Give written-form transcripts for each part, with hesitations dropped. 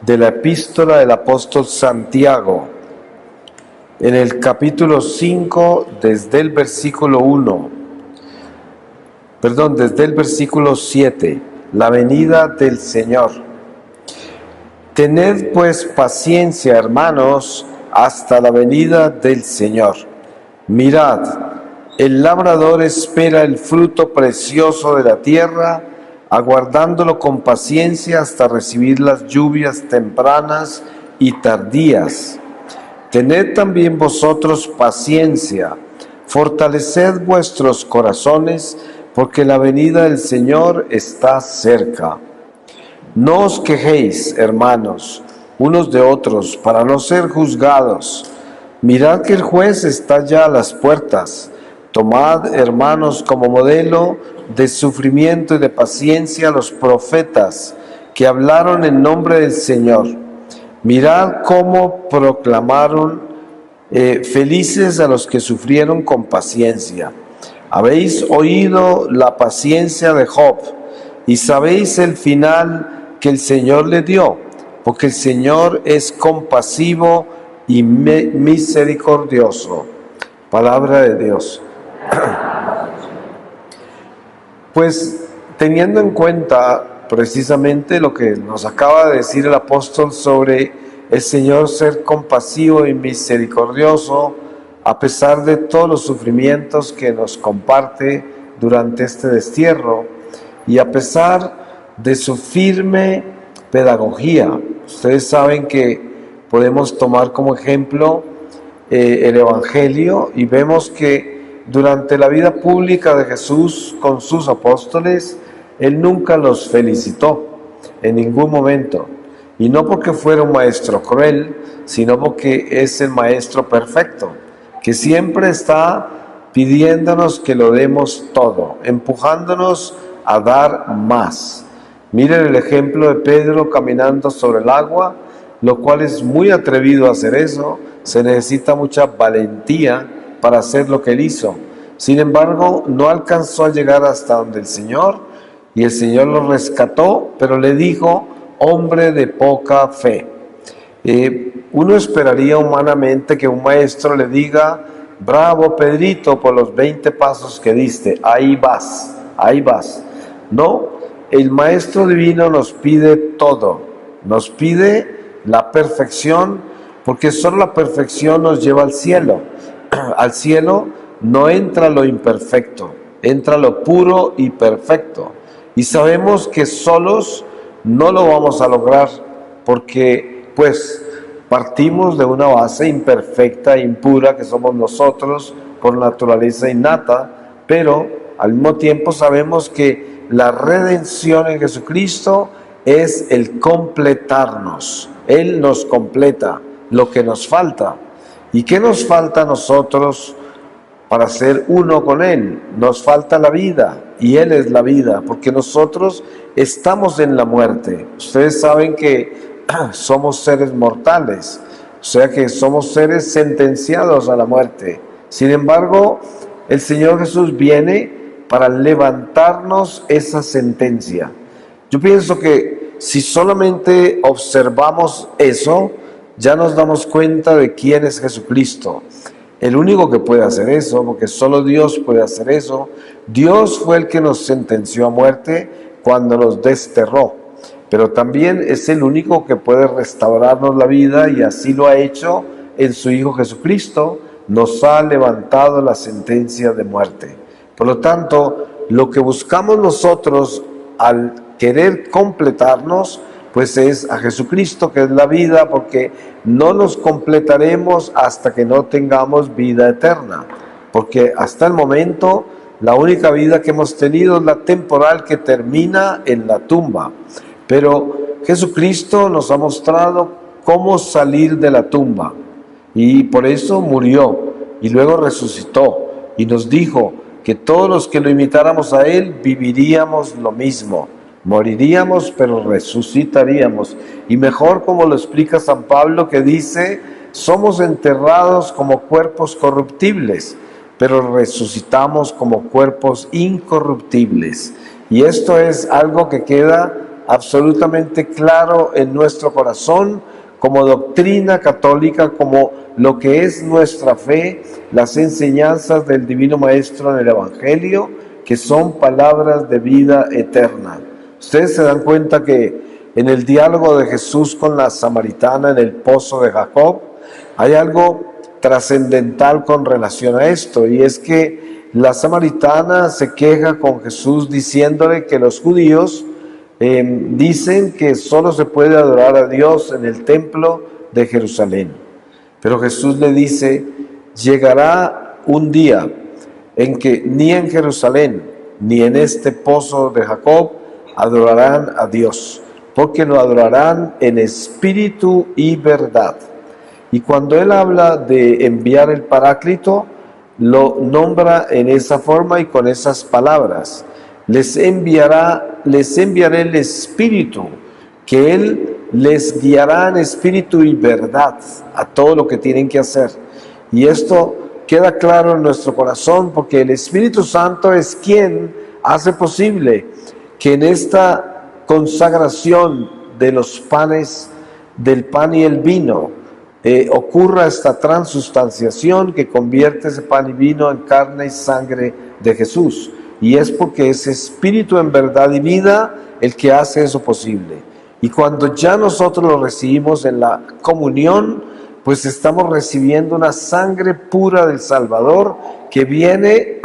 de la epístola del apóstol Santiago, en el capítulo 5, desde el versículo 7, la venida del Señor. Tened pues paciencia, hermanos, hasta la venida del Señor. Mirad, el labrador espera el fruto precioso de la tierra, aguardándolo con paciencia hasta recibir las lluvias tempranas y tardías. Tened también vosotros paciencia, fortaleced vuestros corazones, porque la venida del Señor está cerca. No os quejéis, hermanos, unos de otros, para no ser juzgados. Mirad que el juez está ya a las puertas. Tomad, hermanos, como modelo de sufrimiento y de paciencia a los profetas que hablaron en nombre del Señor. Mirad cómo proclamaron felices a los que sufrieron con paciencia. Habéis oído la paciencia de Job y sabéis el final que el Señor le dio, porque el Señor es compasivo y misericordioso. Palabra de Dios. Pues teniendo en cuenta precisamente lo que nos acaba de decir el apóstol sobre el Señor ser compasivo y misericordioso, a pesar de todos los sufrimientos que nos comparte durante este destierro, y a pesar de su firme pedagogía. Ustedes saben que podemos tomar como ejemplo el Evangelio y vemos que durante la vida pública de Jesús con sus apóstoles, Él nunca los felicitó en ningún momento. Y no porque fuera un maestro cruel, sino porque es el maestro perfecto, que siempre está pidiéndonos que lo demos todo, empujándonos a dar más. Miren el ejemplo de Pedro caminando sobre el agua, lo cual es muy atrevido a hacer eso. Se necesita mucha valentía para hacer lo que él hizo. Sin embargo, no alcanzó a llegar hasta donde el Señor, y el Señor lo rescató, pero le dijo: hombre de poca fe. Uno esperaría humanamente que un maestro le diga: bravo Pedrito por los 20 pasos que diste, ahí vas, ahí vas. No, el maestro divino nos pide todo, nos pide la perfección, porque solo la perfección nos lleva al cielo. Al cielo no entra lo imperfecto, entra lo puro y perfecto. Y sabemos que solos no lo vamos a lograr, porque pues partimos de una base imperfecta e impura que somos nosotros por naturaleza innata, pero al mismo tiempo sabemos que la redención en Jesucristo es el completarnos. Él nos completa lo que nos falta. ¿Y qué nos falta a nosotros para ser uno con Él? Nos falta la vida, y Él es la vida, porque nosotros estamos en la muerte. Ustedes saben que somos seres mortales, o sea que somos seres sentenciados a la muerte. Sin embargo, el Señor Jesús viene para levantarnos esa sentencia. Yo pienso que si solamente observamos eso, ya nos damos cuenta de quién es Jesucristo. El único que puede hacer eso, porque solo Dios puede hacer eso. Dios fue el que nos sentenció a muerte cuando nos desterró, pero también es el único que puede restaurarnos la vida, y así lo ha hecho en su Hijo Jesucristo. Nos ha levantado la sentencia de muerte. Por lo tanto, lo que buscamos nosotros al querer completarnos, pues es a Jesucristo, que es la vida, porque no nos completaremos hasta que no tengamos vida eterna, porque hasta el momento la única vida que hemos tenido es la temporal, que termina en la tumba. Pero Jesucristo nos ha mostrado cómo salir de la tumba, y por eso murió y luego resucitó, y nos dijo que todos los que lo imitáramos a Él viviríamos lo mismo. Moriríamos, pero resucitaríamos. Y mejor, como lo explica San Pablo, que dice: somos enterrados como cuerpos corruptibles, pero resucitamos como cuerpos incorruptibles. Y esto es algo que queda absolutamente claro en nuestro corazón como doctrina católica, como lo que es nuestra fe, las enseñanzas del Divino Maestro en el Evangelio, que son palabras de vida eterna. Ustedes se dan cuenta que en el diálogo de Jesús con la samaritana en el pozo de Jacob, hay algo trascendental con relación a esto, y es que la samaritana se queja con Jesús diciéndole que los judíos dicen que solo se puede adorar a Dios en el templo de Jerusalén. Pero Jesús le dice, llegará un día en que ni en Jerusalén ni en este pozo de Jacob adorarán a Dios, porque lo adorarán en espíritu y verdad. Y cuando él habla de enviar el Paráclito, lo nombra en esa forma y con esas palabras. Les enviaré el Espíritu, que Él les guiará en espíritu y verdad a todo lo que tienen que hacer. Y esto queda claro en nuestro corazón, porque el Espíritu Santo es quien hace posible que en esta consagración de los panes, del pan y el vino, ocurra esta transustanciación que convierte ese pan y vino en carne y sangre de Jesús. Y es porque es Espíritu en verdad y vida el que hace eso posible. Y cuando ya nosotros lo recibimos en la comunión, pues estamos recibiendo una sangre pura del Salvador que viene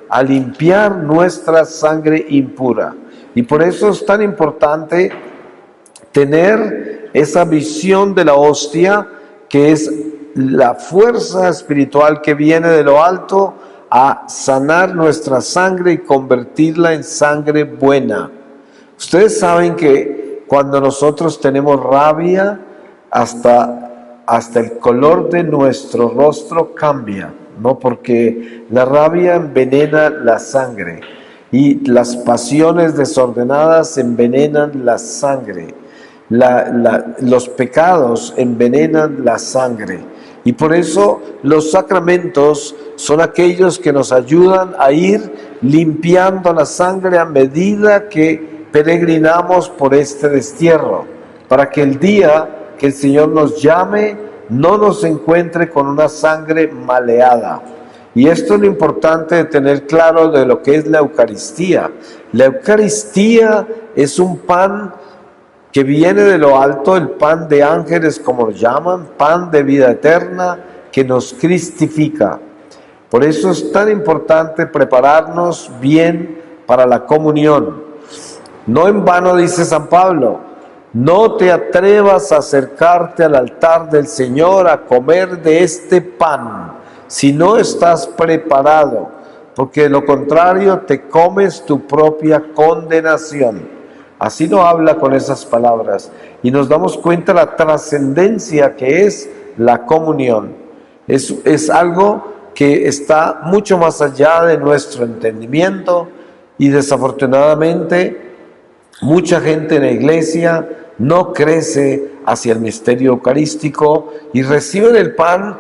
a limpiar nuestra sangre impura. Y por eso es tan importante tener esa visión de la hostia, que es la fuerza espiritual que viene de lo alto a sanar nuestra sangre y convertirla en sangre buena. Ustedes saben que cuando nosotros tenemos rabia, hasta el color de nuestro rostro cambia, ¿no? Porque la rabia envenena la sangre y las pasiones desordenadas envenenan la sangre. Los pecados envenenan la sangre. Y por eso los sacramentos son aquellos que nos ayudan a ir limpiando la sangre a medida que peregrinamos por este destierro, para que el día que el Señor nos llame no nos encuentre con una sangre maleada. Y esto es lo importante de tener claro de lo que es la Eucaristía. La Eucaristía es un pan que viene de lo alto, el pan de ángeles, como lo llaman, pan de vida eterna, que nos cristifica. Por eso es tan importante prepararnos bien para la comunión. No en vano dice San Pablo, no te atrevas a acercarte al altar del Señor a comer de este pan, si no estás preparado, porque de lo contrario te comes tu propia condenación. Así lo habla con esas palabras y nos damos cuenta de la trascendencia que es la comunión. Es algo que está mucho más allá de nuestro entendimiento y desafortunadamente mucha gente en la iglesia no crece hacia el misterio eucarístico y reciben el pan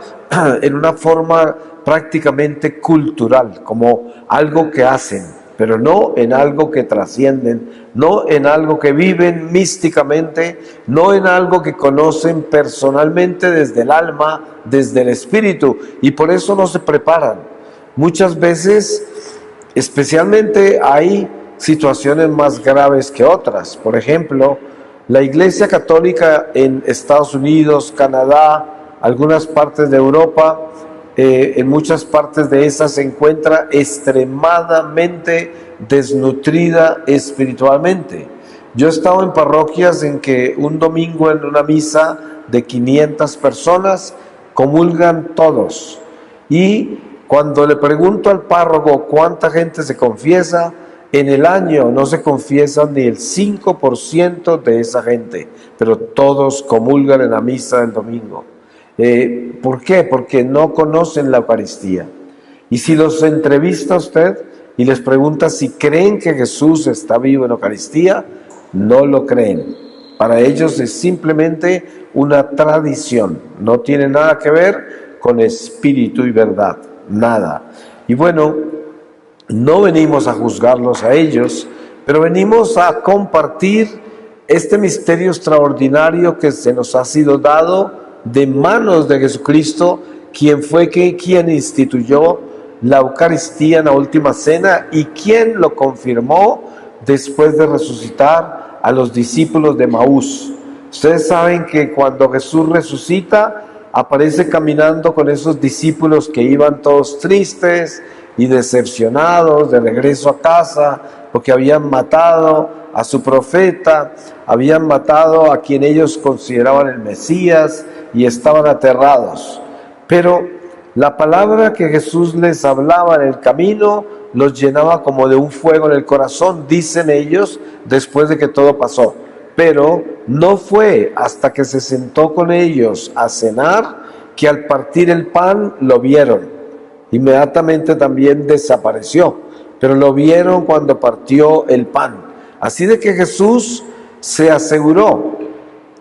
en una forma prácticamente cultural, como algo que hacen, pero no en algo que trascienden, no en algo que viven místicamente, no en algo que conocen personalmente desde el alma, desde el espíritu, y por eso no se preparan. Muchas veces, especialmente hay situaciones más graves que otras. Por ejemplo, la Iglesia Católica en Estados Unidos, Canadá, algunas partes de Europa, en muchas partes de esas se encuentra extremadamente desnutrida espiritualmente. Yo he estado en parroquias en que un domingo en una misa de 500 personas comulgan todos. Y cuando le pregunto al párroco cuánta gente se confiesa, en el año no se confiesa ni el 5% de esa gente, pero todos comulgan en la misa del domingo. ¿Por qué? Porque no conocen la Eucaristía. Y si los entrevista usted y les pregunta si creen que Jesús está vivo en la Eucaristía, no lo creen. Para ellos es simplemente una tradición, no tiene nada que ver con espíritu y verdad, nada. Y bueno, no venimos a juzgarlos a ellos, pero venimos a compartir este misterio extraordinario que se nos ha sido dado de manos de Jesucristo, quien fue quien instituyó la Eucaristía en la última cena y quien lo confirmó después de resucitar a los discípulos de Maús. Ustedes saben que cuando Jesús resucita, aparece caminando con esos discípulos que iban todos tristes y decepcionados de regreso a casa, porque habían matado a su profeta, habían matado a quien ellos consideraban el Mesías y estaban aterrados. Pero la palabra que Jesús les hablaba en el camino los llenaba como de un fuego en el corazón, dicen ellos, después de que todo pasó. Pero no fue hasta que se sentó con ellos a cenar que al partir el pan lo vieron. Inmediatamente también desapareció, pero lo vieron cuando partió el pan. Así de que Jesús se aseguró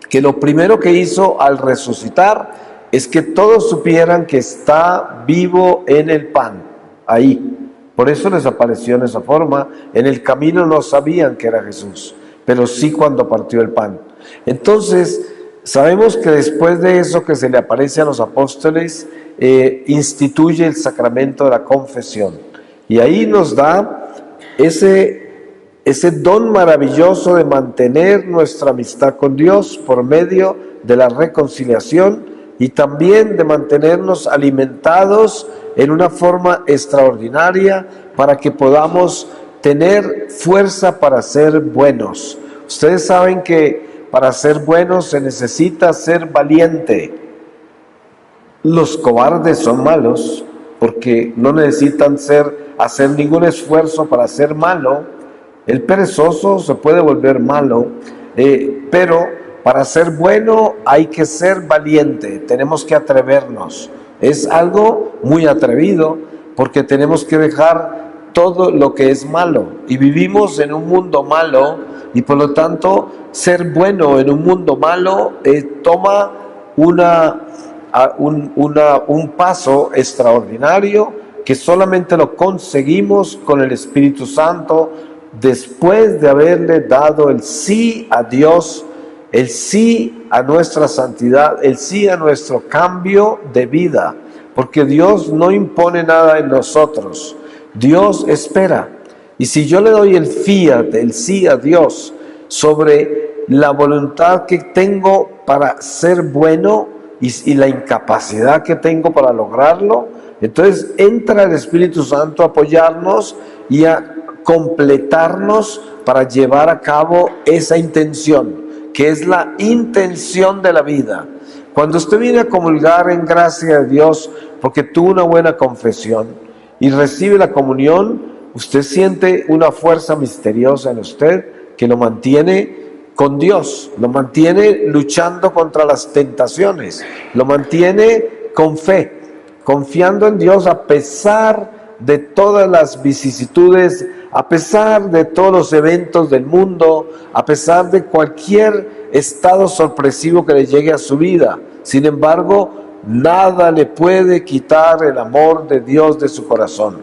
que lo primero que hizo al resucitar es que todos supieran que está vivo en el pan, ahí. Por eso les apareció en esa forma. En el camino no sabían que era Jesús, pero sí cuando partió el pan. Entonces, sabemos que después de eso que se le aparece a los apóstoles, instituye el sacramento de la confesión. Y ahí nos da ese don maravilloso de mantener nuestra amistad con Dios por medio de la reconciliación y también de mantenernos alimentados en una forma extraordinaria para que podamos tener fuerza para ser buenos. Ustedes saben que para ser buenos se necesita ser valiente. Los cobardes son malos porque no necesitan hacer ningún esfuerzo para ser malo. El perezoso se puede volver malo, pero para ser bueno hay que ser valiente, tenemos que atrevernos. Es algo muy atrevido porque tenemos que dejar todo lo que es malo. Y vivimos en un mundo malo y por lo tanto ser bueno en un mundo malo toma un paso extraordinario que solamente lo conseguimos con el Espíritu Santo después de haberle dado el sí a Dios, el sí a nuestra santidad, el sí a nuestro cambio de vida, porque Dios no impone nada en nosotros, Dios espera. Y si yo le doy el fiat, el sí a Dios sobre la voluntad que tengo para ser bueno y la incapacidad que tengo para lograrlo, entonces entra el Espíritu Santo a apoyarnos y a completarnos para llevar a cabo esa intención, que es la intención de la vida. Cuando usted viene a comulgar en gracia de Dios porque tuvo una buena confesión y recibe la comunión, usted siente una fuerza misteriosa en usted que lo mantiene con Dios, lo mantiene luchando contra las tentaciones, lo mantiene con fe, confiando en Dios a pesar de todas las vicisitudes, a pesar de todos los eventos del mundo, a pesar de cualquier estado sorpresivo que le llegue a su vida. Sin embargo, nada le puede quitar el amor de Dios de su corazón.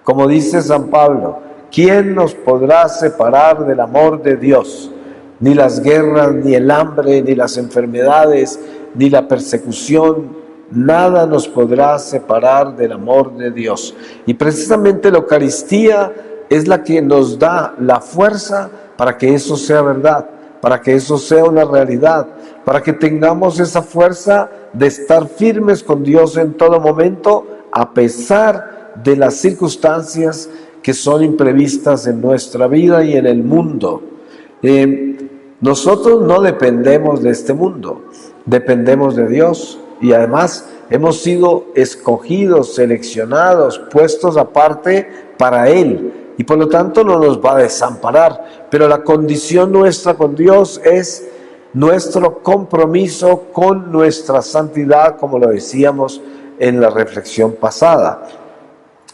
Como dice San Pablo, ¿quién nos podrá separar del amor de Dios? Ni las guerras, ni el hambre, ni las enfermedades, ni la persecución, nada nos podrá separar del amor de Dios. Y precisamente la Eucaristía es la que nos da la fuerza para que eso sea verdad, para que eso sea una realidad, para que tengamos esa fuerza de estar firmes con Dios en todo momento, a pesar de las circunstancias que son imprevistas en nuestra vida y en el mundo. Nosotros no dependemos de este mundo, dependemos de Dios. Y además hemos sido escogidos, seleccionados, puestos aparte para Él. Y por lo tanto no nos va a desamparar. Pero la condición nuestra con Dios es nuestro compromiso con nuestra santidad, como lo decíamos en la reflexión pasada.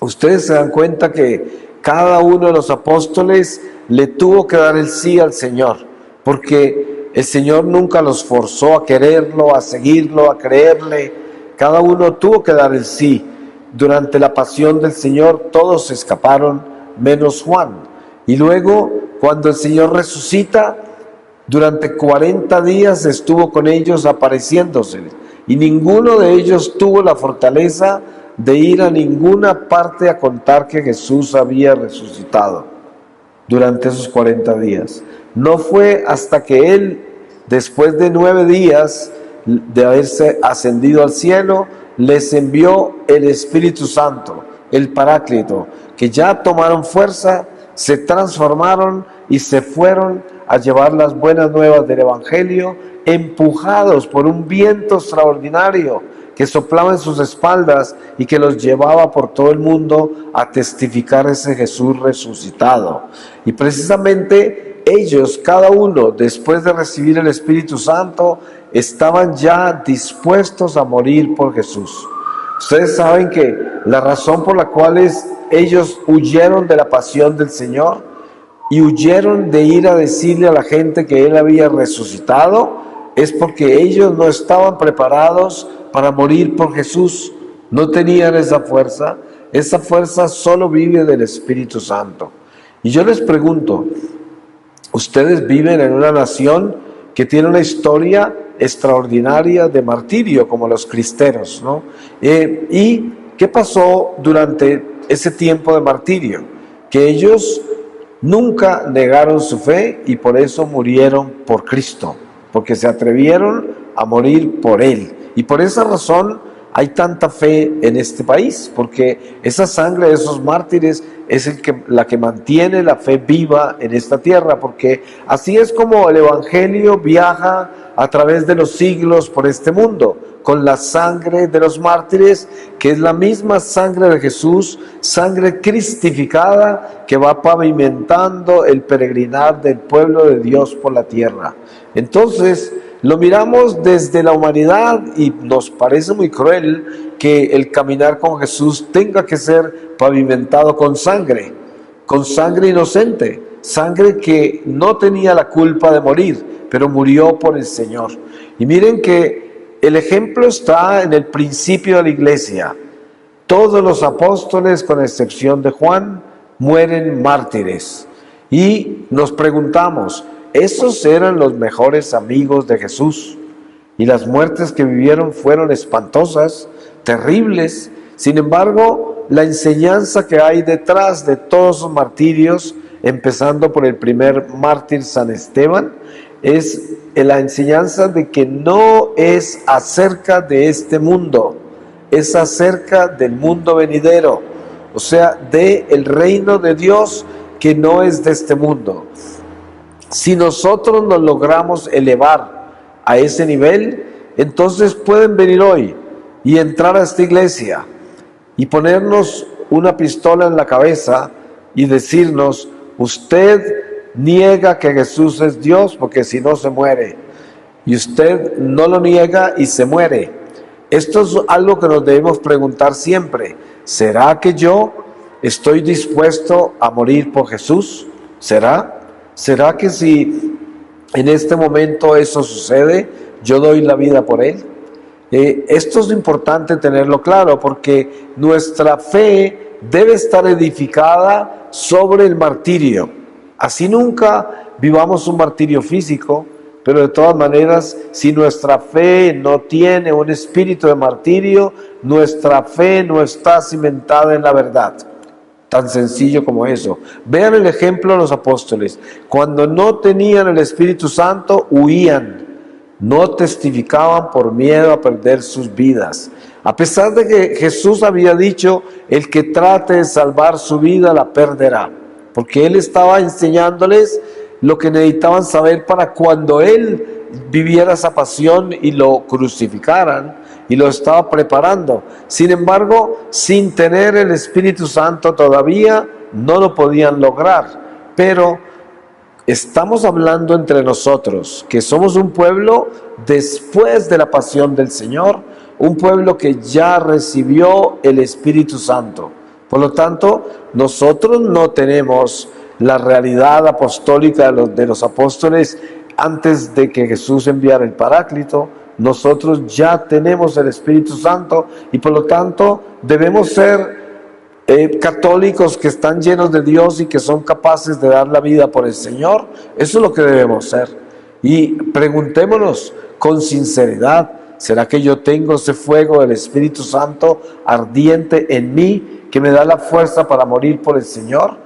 Ustedes se dan cuenta que cada uno de los apóstoles le tuvo que dar el sí al Señor, porque el Señor nunca los forzó a quererlo, a seguirlo, a creerle. Cada uno tuvo que dar el sí. Durante la pasión del Señor todos se escaparon, menos Juan. Y luego, cuando el Señor resucita, Durante 40 días estuvo con ellos apareciéndose, y ninguno de ellos tuvo la fortaleza de ir a ninguna parte a contar que Jesús había resucitado durante esos 40 días. No fue hasta que Él, después de 9 días de haberse ascendido al cielo, les envió el Espíritu Santo, el Paráclito, que ya tomaron fuerza, se transformaron y se fueron a llevar las buenas nuevas del Evangelio, empujados por un viento extraordinario que soplaba en sus espaldas y que los llevaba por todo el mundo a testificar ese Jesús resucitado. Y precisamente ellos, cada uno, después de recibir el Espíritu Santo, estaban ya dispuestos a morir por Jesús. Ustedes saben que la razón por la cual ellos huyeron de la pasión del Señor y huyeron de ir a decirle a la gente que Él había resucitado es porque ellos no estaban preparados para morir por Jesús. No tenían esa fuerza. Esa fuerza solo vive del Espíritu Santo. Y yo les pregunto, ustedes viven en una nación que tiene una historia extraordinaria de martirio, como los cristeros, ¿no? ¿Y qué pasó durante ese tiempo de martirio? Que ellos nunca negaron su fe y por eso murieron por Cristo, porque se atrevieron a morir por Él. Y por esa razón hay tanta fe en este país, porque esa sangre de esos mártires es la que mantiene la fe viva en esta tierra, porque así es como el Evangelio viaja a través de los siglos por este mundo, con la sangre de los mártires, que es la misma sangre de Jesús, sangre cristificada que va pavimentando el peregrinar del pueblo de Dios por la tierra. Entonces, lo miramos desde la humanidad y nos parece muy cruel que el caminar con Jesús tenga que ser pavimentado con sangre inocente, sangre que no tenía la culpa de morir, pero murió por el Señor. Y miren que el ejemplo está en el principio de la iglesia. Todos los apóstoles, con excepción de Juan, mueren mártires. Y nos preguntamos, ¿esos eran los mejores amigos de Jesús? Y las muertes que vivieron fueron espantosas, terribles. Sin embargo, la enseñanza que hay detrás de todos esos martirios, empezando por el primer mártir, San Esteban, es la enseñanza de que no es acerca de este mundo, es acerca del mundo venidero, o sea, del reino de Dios que no es de este mundo. Si nosotros nos logramos elevar a ese nivel, entonces pueden venir hoy y entrar a esta iglesia y ponernos una pistola en la cabeza y decirnos, usted niega que Jesús es Dios porque si no se muere, y usted no lo niega y se muere. Esto es algo que nos debemos preguntar siempre. ¿Será que yo estoy dispuesto a morir por Jesús? ¿Será que si en este momento eso sucede, yo doy la vida por Él? Esto es importante tenerlo claro, porque nuestra fe debe estar edificada sobre el martirio. Así nunca vivamos un martirio físico, pero de todas maneras, si nuestra fe no tiene un espíritu de martirio, nuestra fe no está cimentada en la verdad. Tan sencillo como eso. Vean el ejemplo de los apóstoles. Cuando no tenían el Espíritu Santo, huían. No testificaban por miedo a perder sus vidas. A pesar de que Jesús había dicho, el que trate de salvar su vida la perderá. Porque Él estaba enseñándoles lo que necesitaban saber para cuando Él viviera esa pasión y lo crucificaran, y lo estaba preparando. Sin embargo, sin tener el Espíritu Santo todavía, no lo podían lograr. Pero estamos hablando entre nosotros, que somos un pueblo después de la pasión del Señor, un pueblo que ya recibió el Espíritu Santo. Por lo tanto, nosotros no tenemos la realidad apostólica de los apóstoles antes de que Jesús enviara el Paráclito. Nosotros ya tenemos el Espíritu Santo y por lo tanto debemos ser católicos que están llenos de Dios y que son capaces de dar la vida por el Señor. Eso es lo que debemos ser. Y preguntémonos con sinceridad, ¿será que yo tengo ese fuego del Espíritu Santo ardiente en mí que me da la fuerza para morir por el Señor?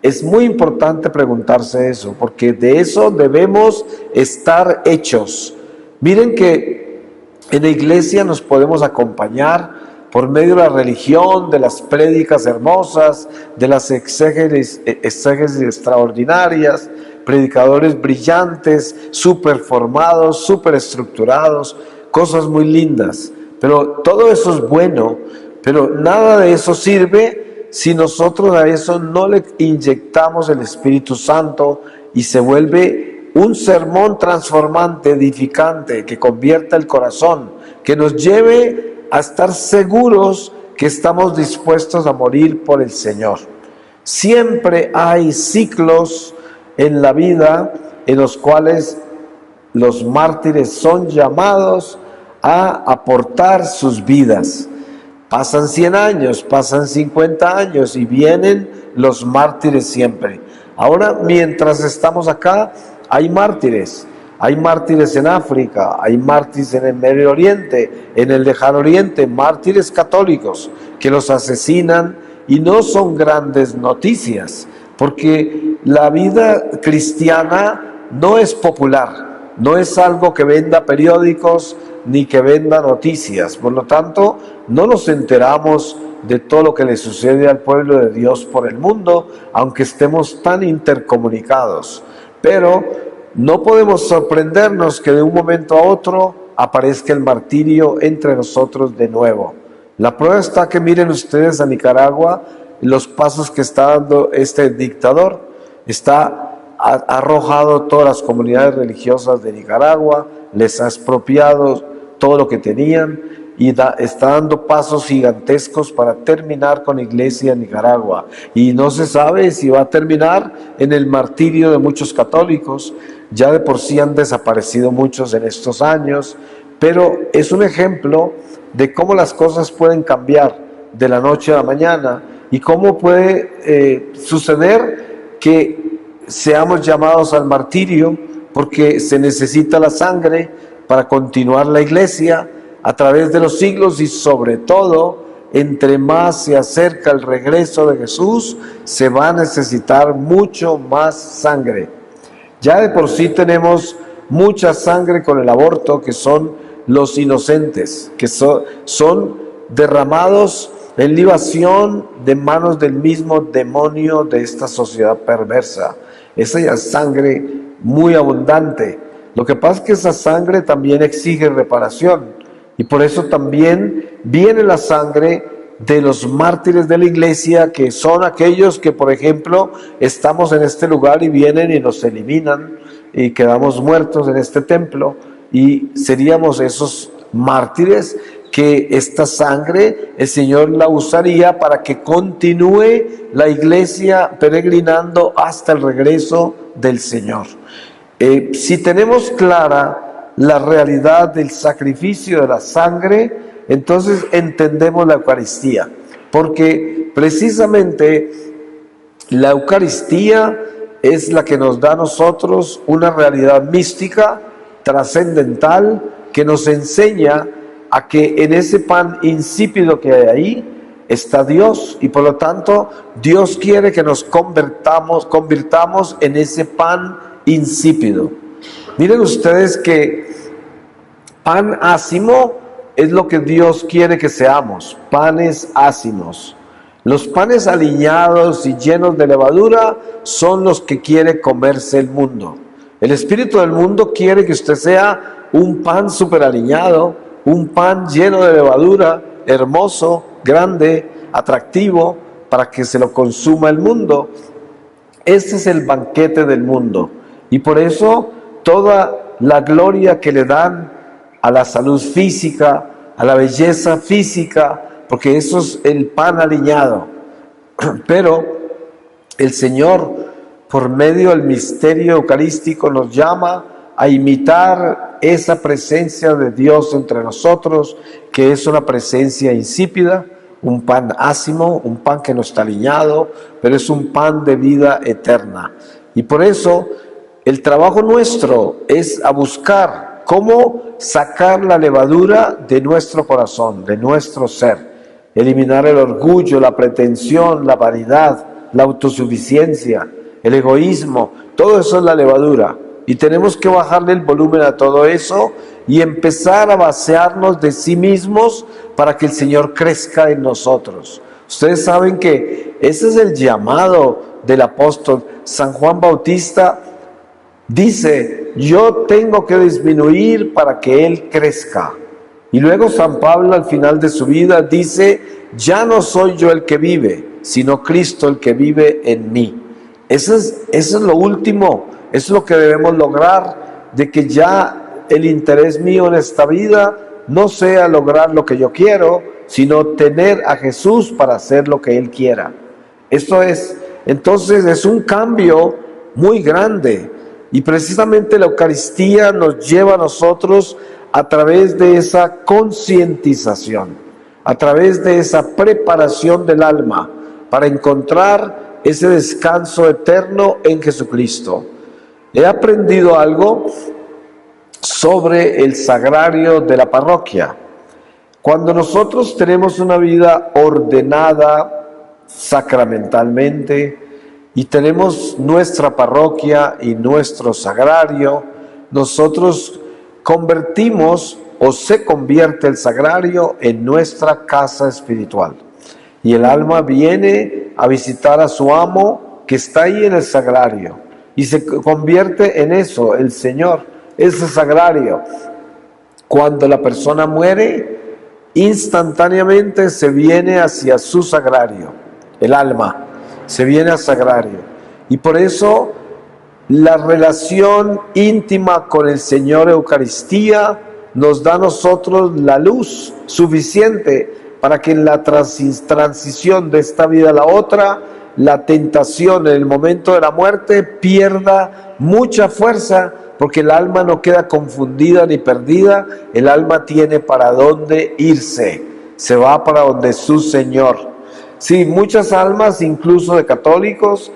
Es muy importante preguntarse eso, porque de eso debemos estar hechos. Miren que en la iglesia nos podemos acompañar por medio de la religión, de las prédicas hermosas, de las exégesis extraordinarias, predicadores brillantes, súper formados, súper estructurados, cosas muy lindas. Pero todo eso es bueno, pero nada de eso sirve si nosotros a eso no le inyectamos el Espíritu Santo y se vuelve un sermón transformante, edificante, que convierta el corazón, que nos lleve a estar seguros que estamos dispuestos a morir por el Señor. Siempre hay ciclos en la vida en los cuales los mártires son llamados a aportar sus vidas. Pasan 100 años, pasan 50 años y vienen los mártires siempre. Ahora, mientras estamos acá, hay mártires. Hay mártires en África, hay mártires en el Medio Oriente, en el Lejano Oriente, mártires católicos que los asesinan y no son grandes noticias, porque la vida cristiana no es popular, no es algo que venda periódicos ni que venda noticias. Por lo tanto, no nos enteramos de todo lo que le sucede al pueblo de Dios por el mundo, aunque estemos tan intercomunicados. Pero no podemos sorprendernos que de un momento a otro aparezca el martirio entre nosotros de nuevo. La prueba está que miren ustedes a Nicaragua, los pasos que está dando este dictador. Ha arrojado todas las comunidades religiosas de Nicaragua, les ha expropiado todo lo que tenían y está dando pasos gigantescos para terminar con la iglesia en Nicaragua. Y no se sabe si va a terminar en el martirio de muchos católicos. Ya de por sí han desaparecido muchos en estos años, pero es un ejemplo de cómo las cosas pueden cambiar de la noche a la mañana y cómo puede suceder que seamos llamados al martirio, porque se necesita la sangre para continuar la iglesia a través de los siglos, y sobre todo, entre más se acerca el regreso de Jesús, se va a necesitar mucho más sangre. Ya de por sí tenemos mucha sangre con el aborto, que son los inocentes, que son derramados en libación de manos del mismo demonio de esta sociedad perversa. Esa ya es sangre muy abundante. Lo que pasa es que esa sangre también exige reparación, y por eso también viene la sangre de los mártires de la iglesia, que son aquellos que, por ejemplo, estamos en este lugar y vienen y nos eliminan y quedamos muertos en este templo, y seríamos esos mártires que esta sangre el Señor la usaría para que continúe la iglesia peregrinando hasta el regreso del Señor. Si tenemos clara la realidad del sacrificio de la sangre, entonces entendemos la Eucaristía, porque precisamente la Eucaristía es la que nos da a nosotros una realidad mística, trascendental, que nos enseña a que en ese pan insípido que hay ahí está Dios, y por lo tanto Dios quiere que nos convirtamos en ese pan insípido. Miren ustedes que pan ácimo es lo que Dios quiere que seamos, panes ácimos. Los panes aliñados y llenos de levadura son los que quiere comerse el mundo. El espíritu del mundo quiere que usted sea un pan súper aliñado, un pan lleno de levadura, hermoso, grande, atractivo, para que se lo consuma el mundo. Este es el banquete del mundo. Y por eso toda la gloria que le dan a la salud física, a la belleza física, porque eso es el pan aliñado. Pero el Señor, por medio del misterio eucarístico, nos llama a imitar esa presencia de Dios entre nosotros, que es una presencia insípida, un pan ácimo, un pan que no está aliñado, pero es un pan de vida eterna. Y por eso El trabajo nuestro es a buscar cómo sacar la levadura de nuestro corazón, de nuestro ser. Eliminar el orgullo, la pretensión, la vanidad, la autosuficiencia, el egoísmo. Todo eso es la levadura. Y tenemos que bajarle el volumen a todo eso y empezar a vaciarnos de sí mismos para que el Señor crezca en nosotros. Ustedes saben que ese es el llamado del apóstol. San Juan Bautista dice: yo tengo que disminuir para que Él crezca. Y luego San Pablo al final de su vida dice: ya no soy yo el que vive, sino Cristo el que vive en mí. Eso es lo último, eso es lo que debemos lograr, de que ya el interés mío en esta vida no sea lograr lo que yo quiero, sino tener a Jesús para hacer lo que Él quiera. Esto es, entonces es un cambio muy grande, y precisamente la Eucaristía nos lleva a nosotros a través de esa concientización, a través de esa preparación del alma para encontrar ese descanso eterno en Jesucristo. He aprendido algo sobre el sagrario de la parroquia. Cuando nosotros tenemos una vida ordenada sacramentalmente y tenemos nuestra parroquia y nuestro sagrario, nosotros convertimos o se convierte el sagrario en nuestra casa espiritual. Y el alma viene a visitar a su amo que está ahí en el sagrario y se convierte en eso, el Señor, ese sagrario. Cuando la persona muere, instantáneamente se viene hacia su sagrario, el alma se viene al sagrario. Y por eso la relación íntima con el Señor Eucaristía nos da a nosotros la luz suficiente para que en la transición de esta vida a la otra, la tentación en el momento de la muerte pierda mucha fuerza, porque el alma no queda confundida ni perdida, el alma tiene para dónde irse, se va para donde su Señor. Sí, muchas almas, incluso de católicos,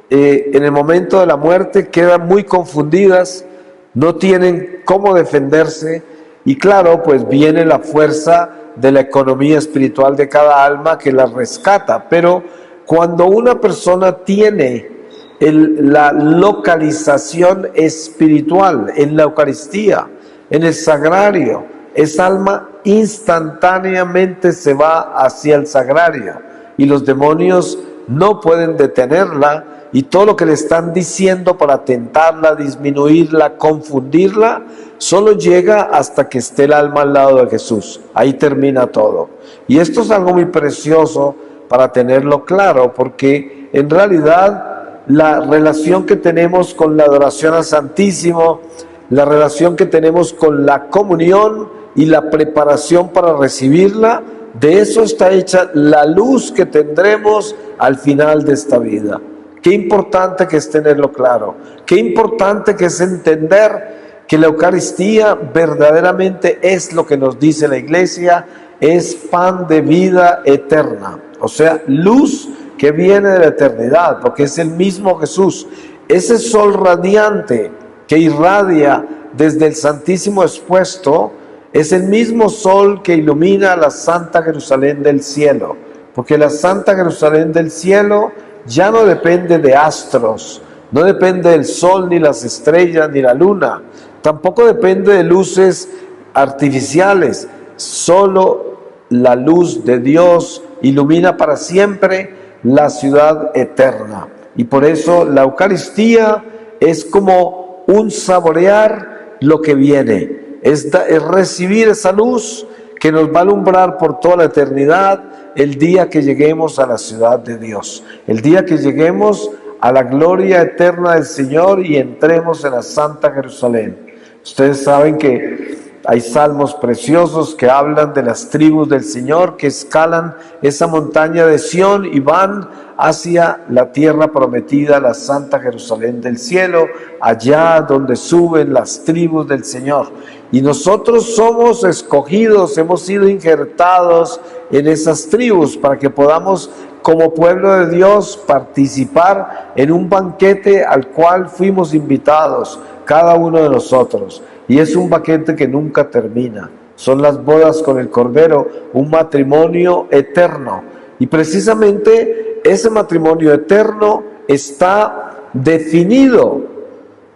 en el momento de la muerte quedan muy confundidas, no tienen cómo defenderse, y claro, pues viene la fuerza de la economía espiritual de cada alma que la rescata. Pero cuando una persona tiene la localización espiritual en la Eucaristía, en el sagrario, esa alma instantáneamente se va hacia el sagrario y los demonios no pueden detenerla, y todo lo que le están diciendo para tentarla, disminuirla, confundirla, solo llega hasta que esté el alma al lado de Jesús. Ahí termina todo. Y esto es algo muy precioso para tenerlo claro, porque en realidad la relación que tenemos con la adoración al Santísimo, la relación que tenemos con la comunión y la preparación para recibirla, de eso está hecha la luz que tendremos al final de esta vida. Qué importante que es tenerlo claro, qué importante que es entender que la Eucaristía verdaderamente es lo que nos dice la Iglesia, es pan de vida eterna, o sea, luz que viene de la eternidad, porque es el mismo Jesús, ese sol radiante que irradia desde el Santísimo expuesto, es el mismo sol que ilumina la Santa Jerusalén del cielo, porque la Santa Jerusalén del cielo ya no depende de astros, no depende del sol, ni las estrellas, ni la luna, tampoco depende de luces artificiales, solo la luz de Dios ilumina para siempre la ciudad eterna. Y por eso la Eucaristía es como un saborear lo que viene, es recibir esa luz que nos va a alumbrar por toda la eternidad el día que lleguemos a la ciudad de Dios, el día que lleguemos a la gloria eterna del Señor y entremos en la Santa Jerusalén. Ustedes saben que hay salmos preciosos que hablan de las tribus del Señor que escalan esa montaña de Sión y van hacia la tierra prometida, la Santa Jerusalén del cielo, allá donde suben las tribus del Señor. Y nosotros somos escogidos, hemos sido injertados en esas tribus para que podamos como pueblo de Dios, participar en un banquete al cual fuimos invitados, cada uno de nosotros. Y es un banquete que nunca termina. Son las bodas con el Cordero, un matrimonio eterno. Y precisamente ese matrimonio eterno está definido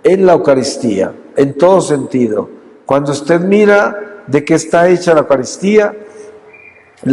en la Eucaristía, en todo sentido. Cuando usted mira de qué está hecha la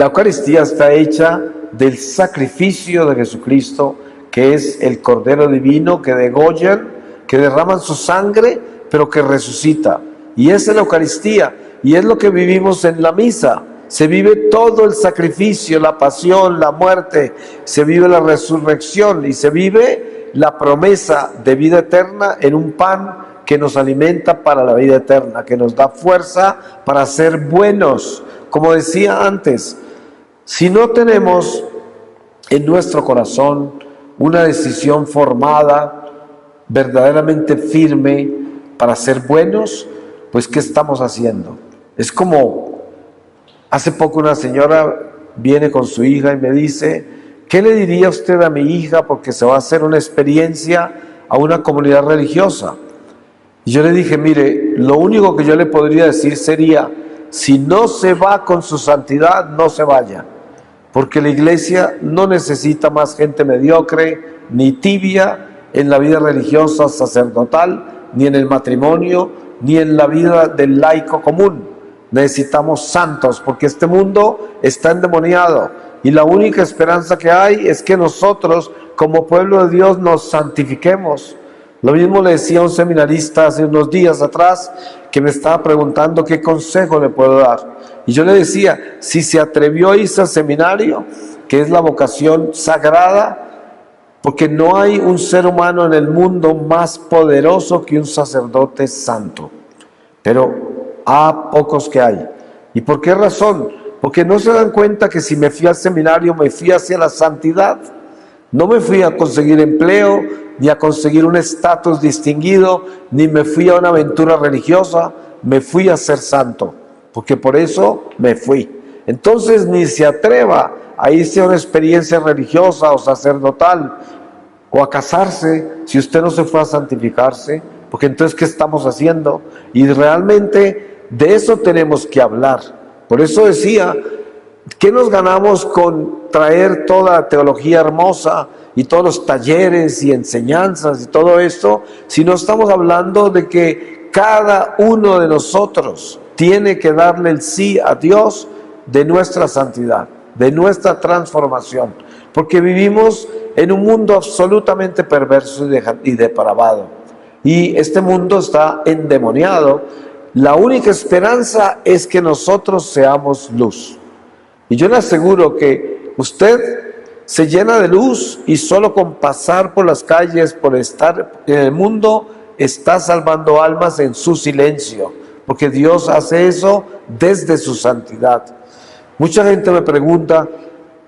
Eucaristía está hecha del sacrificio de Jesucristo, que es el Cordero Divino que degollan, que derraman su sangre, pero que resucita. Y esa es la Eucaristía, y es lo que vivimos en la misa. Se vive todo el sacrificio, la pasión, la muerte, se vive la resurrección y se vive la promesa de vida eterna en un pan que nos alimenta para la vida eterna, que nos da fuerza para ser buenos. Como decía antes, si no tenemos en nuestro corazón una decisión formada, verdaderamente firme para ser buenos, pues ¿qué estamos haciendo? Es como, hace poco una señora viene con su hija y me dice, ¿qué le diría usted a mi hija porque se va a hacer una experiencia a una comunidad religiosa? Y yo le dije, mire, lo único que yo le podría decir sería, si no se va con su santidad, no se vaya. Porque la iglesia no necesita más gente mediocre, ni tibia en la vida religiosa, sacerdotal, ni en el matrimonio, ni en la vida del laico común. Necesitamos santos, porque este mundo está endemoniado. Y la única esperanza que hay es que nosotros, como pueblo de Dios, nos santifiquemos. Lo mismo le decía a un seminarista hace unos días atrás, que me estaba preguntando qué consejo le puedo dar. Y yo le decía, si se atrevió a irse al seminario, que es la vocación sagrada, porque no hay un ser humano en el mundo más poderoso que un sacerdote santo. Pero a pocos que hay. ¿Y por qué razón? Porque no se dan cuenta que si me fui al seminario, me fui hacia la santidad. No me fui a conseguir empleo, ni a conseguir un estatus distinguido, ni me fui a una aventura religiosa, me fui a ser santo, porque por eso me fui. Entonces ni se atreva a irse a una experiencia religiosa o sacerdotal, o a casarse, si usted no se fue a santificarse, porque entonces ¿qué estamos haciendo? Y realmente de eso tenemos que hablar. Por eso decía, ¿qué nos ganamos con traer toda la teología hermosa y todos los talleres y enseñanzas y todo esto, si no estamos hablando de que cada uno de nosotros tiene que darle el sí a Dios de nuestra santidad, de nuestra transformación? Porque vivimos en un mundo absolutamente perverso y depravado. Y este mundo está endemoniado. La única esperanza es que nosotros seamos luz. Y yo le aseguro que usted se llena de luz y solo con pasar por las calles, por estar en el mundo, está salvando almas en su silencio, porque Dios hace eso desde su santidad. Mucha gente me pregunta,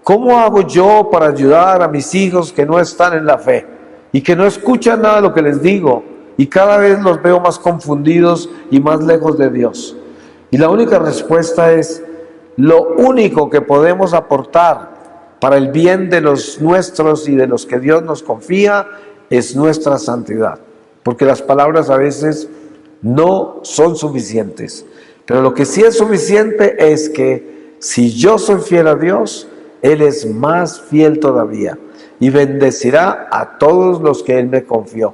¿cómo hago yo para ayudar a mis hijos que no están en la fe y que no escuchan nada de lo que les digo y cada vez los veo más confundidos y más lejos de Dios? Y la única respuesta es, lo único que podemos aportar para el bien de los nuestros y de los que Dios nos confía es nuestra santidad, porque las palabras a veces no son suficientes, pero lo que sí es suficiente es que si yo soy fiel a Dios, Él es más fiel todavía y bendecirá a todos los que Él me confió.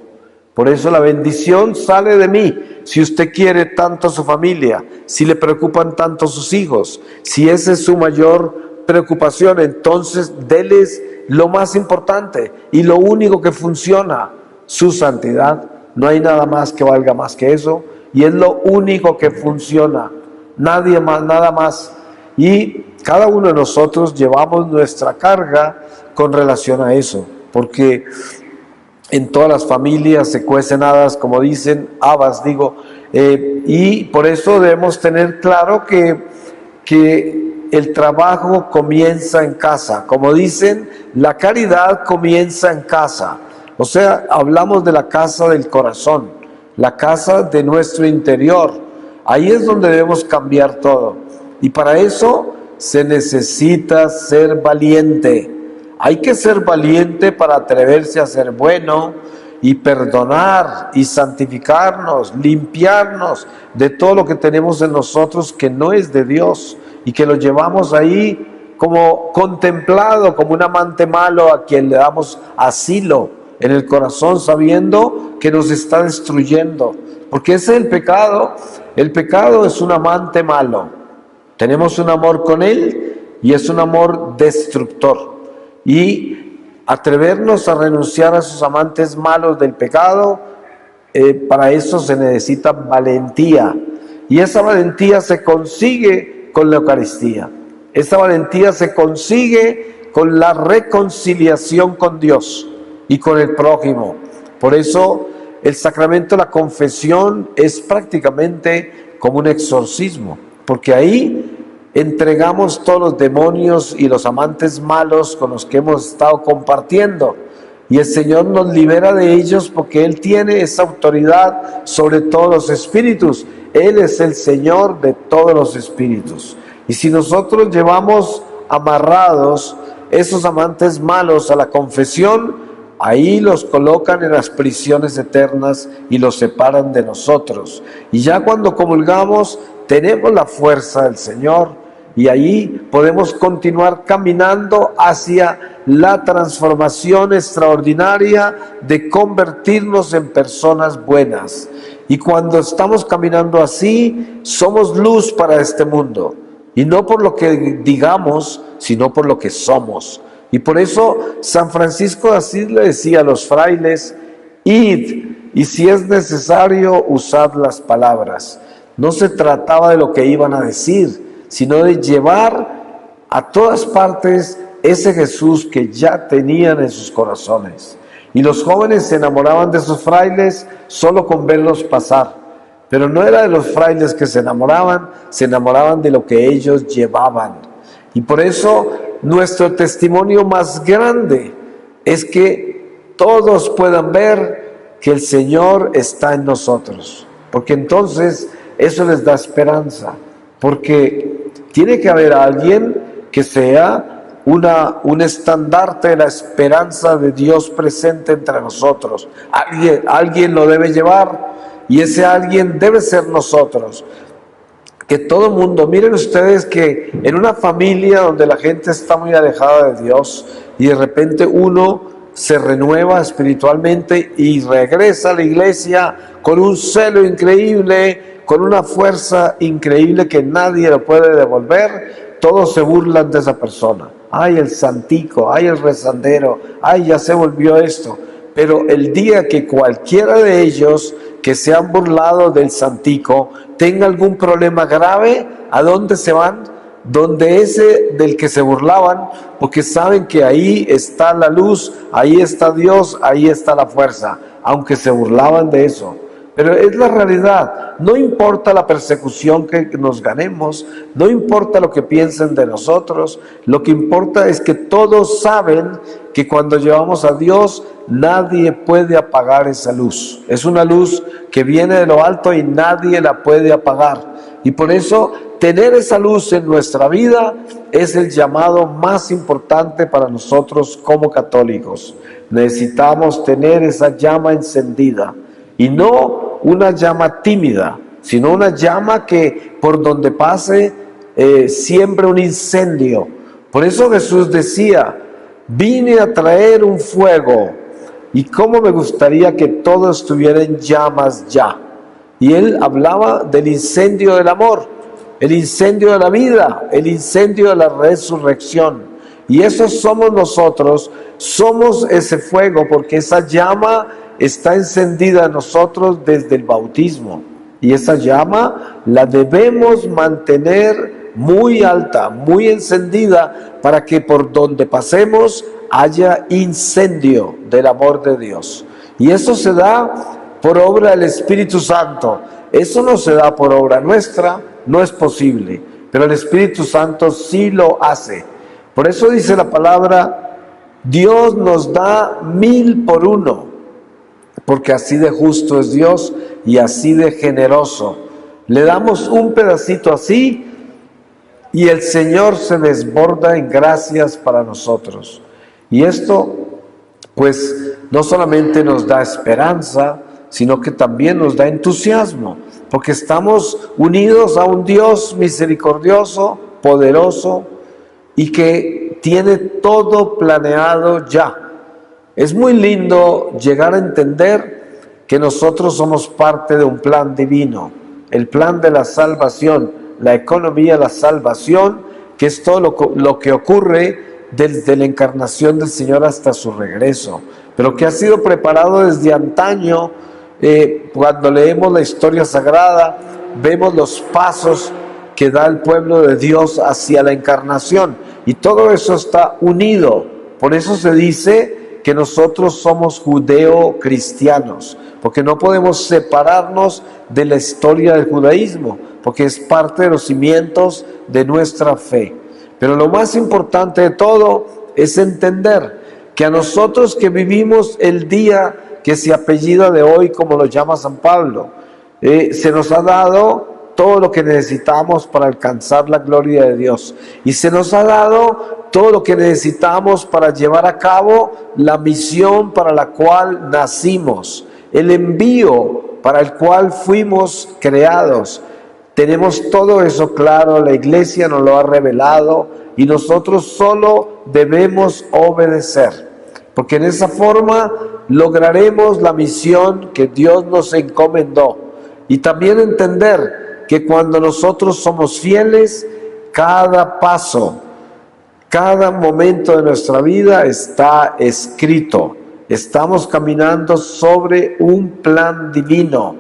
Por eso la bendición sale de mí. Si usted quiere tanto a su familia, si le preocupan tanto sus hijos, si esa es su mayor preocupación, entonces déles lo más importante y lo único que funciona, su santidad. No hay nada más que valga más que eso, y es lo único que funciona, nadie más, nada más. Y cada uno de nosotros llevamos nuestra carga con relación a eso, porque en todas las familias se cuecen habas, como dicen, habas, digo, y por eso debemos tener claro que el trabajo comienza en casa. Como dicen, la caridad comienza en casa. O sea, hablamos de la casa del corazón, la casa de nuestro interior. Ahí es donde debemos cambiar todo. Y para eso se necesita ser valiente. Hay que ser valiente para atreverse a ser bueno y perdonar y santificarnos, limpiarnos de todo lo que tenemos en nosotros que no es de Dios y que lo llevamos ahí como contemplado, como un amante malo a quien le damos asilo en el corazón sabiendo que nos está destruyendo. Porque ese es el pecado. El pecado es un amante malo. Tenemos un amor con él y es un amor destructor. Y atrevernos a renunciar a esos amantes malos del pecado, para eso se necesita valentía. Y esa valentía se consigue con la Eucaristía. Esa valentía se consigue con la reconciliación con Dios y con el prójimo. Por eso el sacramento de la confesión es prácticamente como un exorcismo, porque ahí entregamos todos los demonios y los amantes malos con los que hemos estado compartiendo, y el Señor nos libera de ellos porque Él tiene esa autoridad sobre todos los espíritus. Él es el Señor de todos los espíritus. Y si nosotros llevamos amarrados esos amantes malos a la confesión, ahí los colocan en las prisiones eternas y los separan de nosotros. Y ya cuando comulgamos tenemos la fuerza del Señor y ahí podemos continuar caminando hacia la transformación extraordinaria de convertirnos en personas buenas. Y cuando estamos caminando así, somos luz para este mundo. Y no por lo que digamos, sino por lo que somos. Y por eso San Francisco de Asís le decía a los frailes: id, y si es necesario, usad las palabras. No se trataba de lo que iban a decir, sino de llevar a todas partes ese Jesús que ya tenían en sus corazones. Y los jóvenes se enamoraban de sus frailes solo con verlos pasar. Pero no era de los frailes que se enamoraban de lo que ellos llevaban. Y por eso nuestro testimonio más grande es que todos puedan ver que el Señor está en nosotros. Porque entonces eso les da esperanza. Porque tiene que haber alguien que sea un estandarte de la esperanza de Dios presente entre nosotros. Alguien lo debe llevar y ese alguien debe ser nosotros. Que todo mundo, miren ustedes que en una familia donde la gente está muy alejada de Dios y de repente uno se renueva espiritualmente y regresa a la iglesia con un celo increíble, con una fuerza increíble que nadie lo puede devolver, todos se burlan de esa persona. Ay, el santico, ay, el rezandero, ay, ya se volvió esto. Pero el día que cualquiera de ellos que se han burlado del santico tenga algún problema grave, ¿a dónde se van? Donde ese del que se burlaban, porque saben que ahí está la luz, ahí está Dios, ahí está la fuerza, aunque se burlaban de eso. Pero es la realidad. No importa la persecución que nos ganemos, no importa lo que piensen de nosotros, lo que importa es que todos saben que cuando llevamos a Dios, nadie puede apagar esa luz. Es una luz que viene de lo alto y nadie la puede apagar. Y por eso, tener esa luz en nuestra vida es el llamado más importante para nosotros como católicos. Necesitamos tener esa llama encendida. Y no una llama tímida, sino una llama que por donde pase siembre un incendio. Por eso Jesús decía: vine a traer un fuego. Y cómo me gustaría que todo estuviera en llamas ya. Y él hablaba del incendio del amor, el incendio de la vida, el incendio de la resurrección. Y eso somos nosotros, somos ese fuego, porque esa llama está encendida en nosotros desde el bautismo. Y esa llama la debemos mantener muy alta, muy encendida, para que por donde pasemos haya incendio del amor de Dios. Y eso se da por obra del Espíritu Santo. Eso no se da por obra nuestra, no es posible. Pero el Espíritu Santo sí lo hace. Por eso dice la palabra: Dios nos da 1000 por uno. Porque así de justo es Dios y así de generoso. Le damos un pedacito así y el Señor se desborda en gracias para nosotros. Y esto, pues, no solamente nos da esperanza, sino que también nos da entusiasmo, porque estamos unidos a un Dios misericordioso, poderoso, y que tiene todo planeado ya. Es muy lindo llegar a entender que nosotros somos parte de un plan divino, el plan de la salvación, la economía de la salvación, que es todo lo que ocurre desde la encarnación del Señor hasta su regreso, pero que ha sido preparado desde antaño. Cuando leemos la historia sagrada, vemos los pasos que da el pueblo de Dios hacia la encarnación, y todo eso está unido. Por eso se dice que nosotros somos judeo-cristianos, porque no podemos separarnos de la historia del judaísmo, porque es parte de los cimientos de nuestra fe. Pero lo más importante de todo es entender que a nosotros que vivimos el día que se apellida de hoy, como lo llama San Pablo, se nos ha dado todo lo que necesitamos para alcanzar la gloria de Dios, y se nos ha dado todo lo que necesitamos para llevar a cabo la misión para la cual nacimos, el envío para el cual fuimos creados. Tenemos todo eso claro, la Iglesia nos lo ha revelado, y nosotros solo debemos obedecer, porque en esa forma lograremos la misión que Dios nos encomendó. Y también entender que cuando nosotros somos fieles, cada paso, cada momento de nuestra vida está escrito. Estamos caminando sobre un plan divino,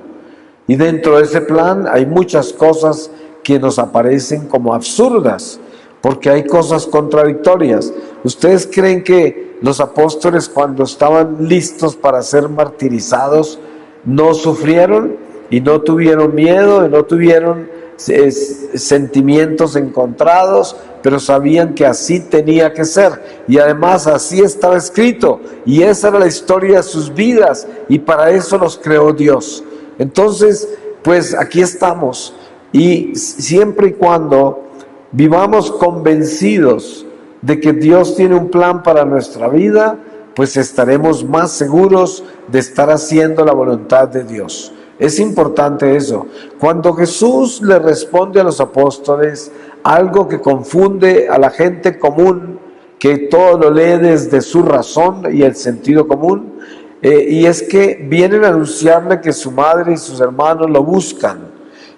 y dentro de ese plan hay muchas cosas que nos aparecen como absurdas, porque hay cosas contradictorias. ¿Ustedes creen que los apóstoles, cuando estaban listos para ser martirizados, no sufrieron y no tuvieron miedo y no tuvieron sentimientos encontrados, pero sabían que así tenía que ser, y además así estaba escrito, y esa era la historia de sus vidas, y para eso los creó Dios? Entonces, pues aquí estamos, y siempre y cuando vivamos convencidos de que Dios tiene un plan para nuestra vida, pues estaremos más seguros de estar haciendo la voluntad de Dios. Es importante eso. Cuando Jesús le responde a los apóstoles algo que confunde a la gente común, que todo lo lee desde su razón y el sentido común, y es que vienen a anunciarle que su madre y sus hermanos lo buscan.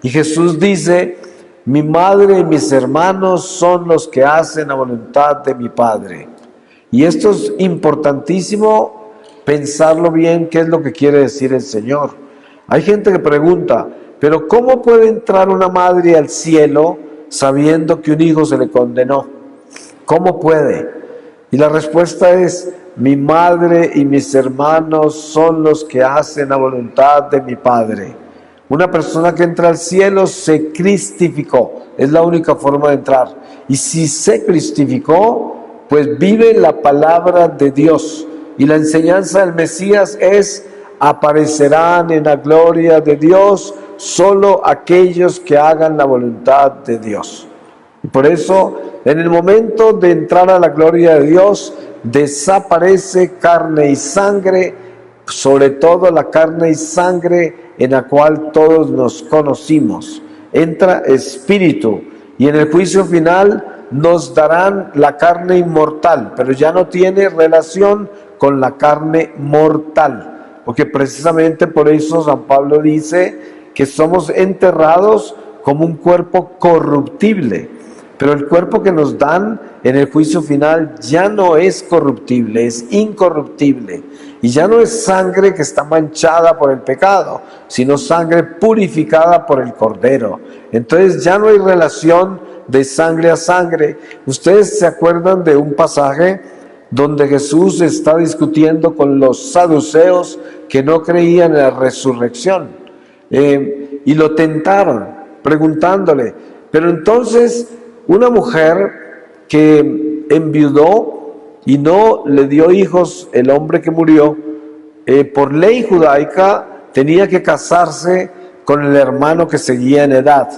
Y Jesús dice: mi madre y mis hermanos son los que hacen la voluntad de mi Padre. Y esto es importantísimo pensarlo bien, qué es lo que quiere decir el Señor. Hay gente que pregunta: ¿pero cómo puede entrar una madre al cielo sabiendo que un hijo se le condenó? ¿Cómo puede? Y la respuesta es: mi madre y mis hermanos son los que hacen la voluntad de mi Padre. Una persona que entra al cielo se cristificó, es la única forma de entrar. Y si se cristificó, pues vive la palabra de Dios. Y la enseñanza del Mesías es: aparecerán en la gloria de Dios solo aquellos que hagan la voluntad de Dios. Y por eso, en el momento de entrar a la gloria de Dios, desaparece carne y sangre, sobre todo la carne y sangre en la cual todos nos conocimos. Entra espíritu, y en el juicio final nos darán la carne inmortal, pero ya no tiene relación con la carne mortal, porque precisamente por eso San Pablo dice que somos enterrados como un cuerpo corruptible, pero el cuerpo que nos dan en el juicio final ya no es corruptible, es incorruptible, y ya no es sangre que está manchada por el pecado, sino sangre purificada por el Cordero. Entonces ya no hay relación de sangre a sangre. Ustedes se acuerdan de un pasaje donde Jesús está discutiendo con los saduceos que no creían en la resurrección, y lo tentaron preguntándole: pero entonces una mujer que enviudó y no le dio hijos, el hombre que murió, por ley judaica tenía que casarse con el hermano que seguía en edad,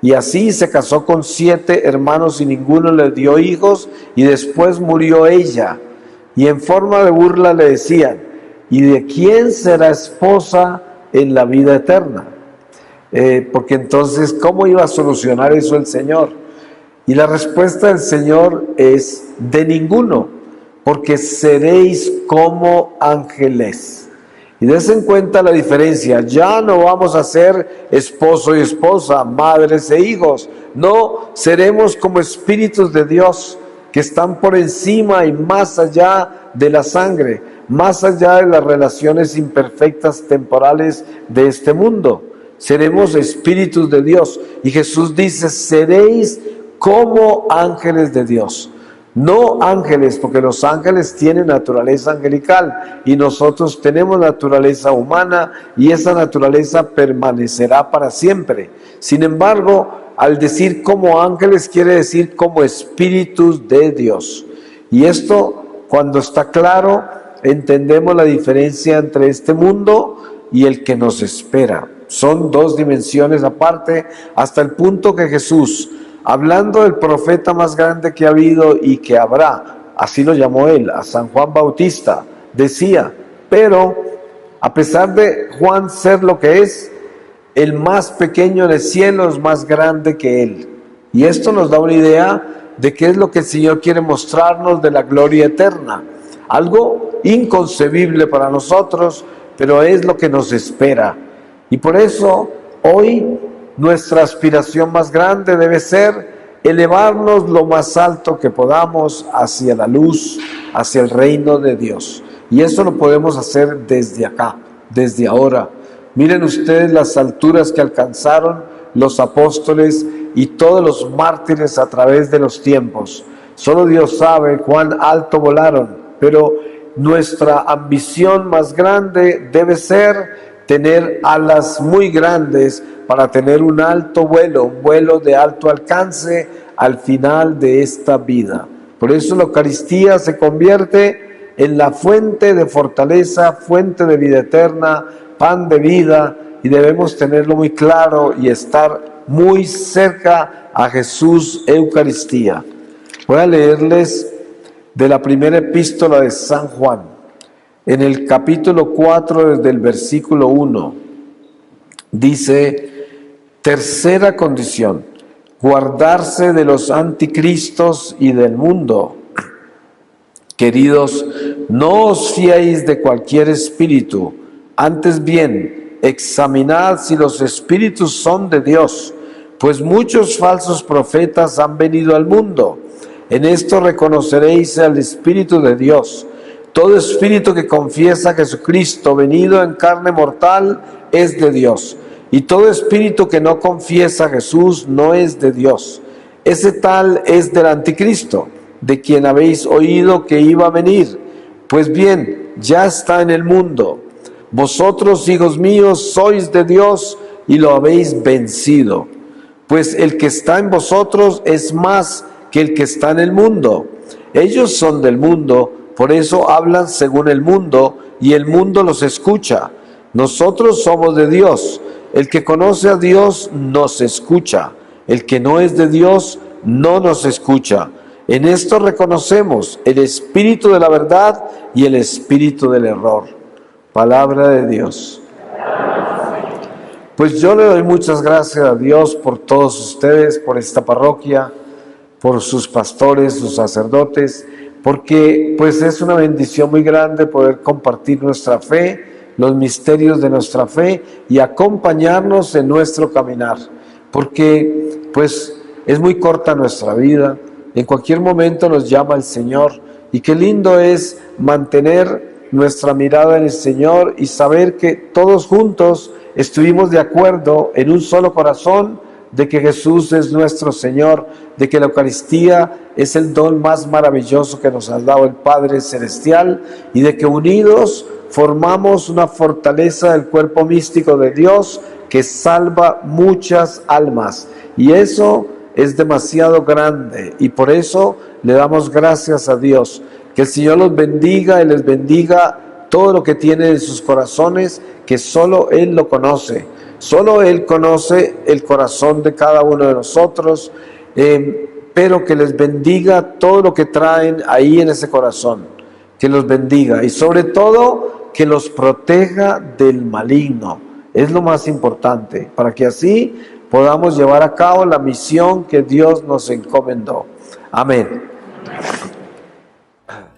y así se casó con 7 hermanos y ninguno le dio hijos, y después murió ella. y en forma de burla le decían: ¿y de quién será esposa en la vida eterna? Porque entonces, ¿cómo iba a solucionar eso el Señor? Y la respuesta del Señor es: de ninguno, porque seréis como ángeles. Y des en cuenta la diferencia. Ya no vamos a ser esposo y esposa, madres e hijos. No, seremos como espíritus de Dios que están por encima y más allá de la sangre, más allá de las relaciones imperfectas temporales de este mundo. Seremos espíritus de Dios. Y Jesús dice: seréis como ángeles de Dios. No ángeles, porque los ángeles tienen naturaleza angelical y nosotros tenemos naturaleza humana, y esa naturaleza permanecerá para siempre. Sin embargo, al decir como ángeles, quiere decir como espíritus de Dios. Y esto, cuando está claro, entendemos la diferencia entre este mundo y el que nos espera. Son dos dimensiones aparte, hasta el punto que Jesús, hablando del profeta más grande que ha habido y que habrá, así lo llamó él, a San Juan Bautista, decía: pero a pesar de Juan ser lo que es, el más pequeño en el cielo es más grande que él. Y esto nos da una idea de qué es lo que el Señor quiere mostrarnos de la gloria eterna. Algo inconcebible para nosotros, pero es lo que nos espera. Y por eso hoy nuestra aspiración más grande debe ser elevarnos lo más alto que podamos hacia la luz, hacia el reino de Dios. Y eso lo podemos hacer desde acá, desde ahora. Miren ustedes las alturas que alcanzaron los apóstoles y todos los mártires a través de los tiempos. Solo Dios sabe cuán alto volaron, pero nuestra ambición más grande debe ser tener alas muy grandes para tener un alto vuelo, un vuelo de alto alcance al final de esta vida. Por eso la Eucaristía se convierte en la fuente de fortaleza, fuente de vida eterna, pan de vida, y debemos tenerlo muy claro y estar muy cerca a Jesús Eucaristía. Voy a leerles de la primera epístola de San Juan, en el capítulo 4, desde el versículo 1, dice: tercera condición, guardarse de los anticristos y del mundo. Queridos, no os fiéis de cualquier espíritu, antes bien, examinad si los espíritus son de Dios, pues muchos falsos profetas han venido al mundo. En esto reconoceréis al Espíritu de Dios. Todo espíritu que confiesa a Jesucristo venido en carne mortal es de Dios, y todo espíritu que no confiesa a Jesús no es de Dios. Ese tal es del anticristo, de quien habéis oído que iba a venir. Pues bien, ya está en el mundo. Vosotros, hijos míos, sois de Dios y lo habéis vencido. Pues el que está en vosotros es más que el que está en el mundo. Ellos son del mundo, por eso hablan según el mundo, y el mundo los escucha. Nosotros somos de Dios. El que conoce a Dios nos escucha. El que no es de Dios no nos escucha. En esto reconocemos el espíritu de la verdad y el espíritu del error. Palabra de Dios. Pues yo le doy muchas gracias a Dios por todos ustedes, por esta parroquia, por sus pastores, sus sacerdotes, porque pues es una bendición muy grande poder compartir nuestra fe, los misterios de nuestra fe y acompañarnos en nuestro caminar, porque pues es muy corta nuestra vida, en cualquier momento nos llama el Señor, y qué lindo es mantener nuestra mirada en el Señor y saber que todos juntos estuvimos de acuerdo en un solo corazón de que Jesús es nuestro Señor, de que la Eucaristía es el don más maravilloso que nos ha dado el Padre Celestial, y de que unidos formamos una fortaleza del cuerpo místico de Dios que salva muchas almas. Y eso es demasiado grande, y por eso le damos gracias a Dios. Que el Señor los bendiga y les bendiga todo lo que tienen en sus corazones, que solo Él lo conoce. Solo Él conoce el corazón de cada uno de nosotros, pero que les bendiga todo lo que traen ahí en ese corazón. que los bendiga y sobre todo que los proteja del maligno. Es lo más importante, para que así podamos llevar a cabo la misión que Dios nos encomendó. Amén.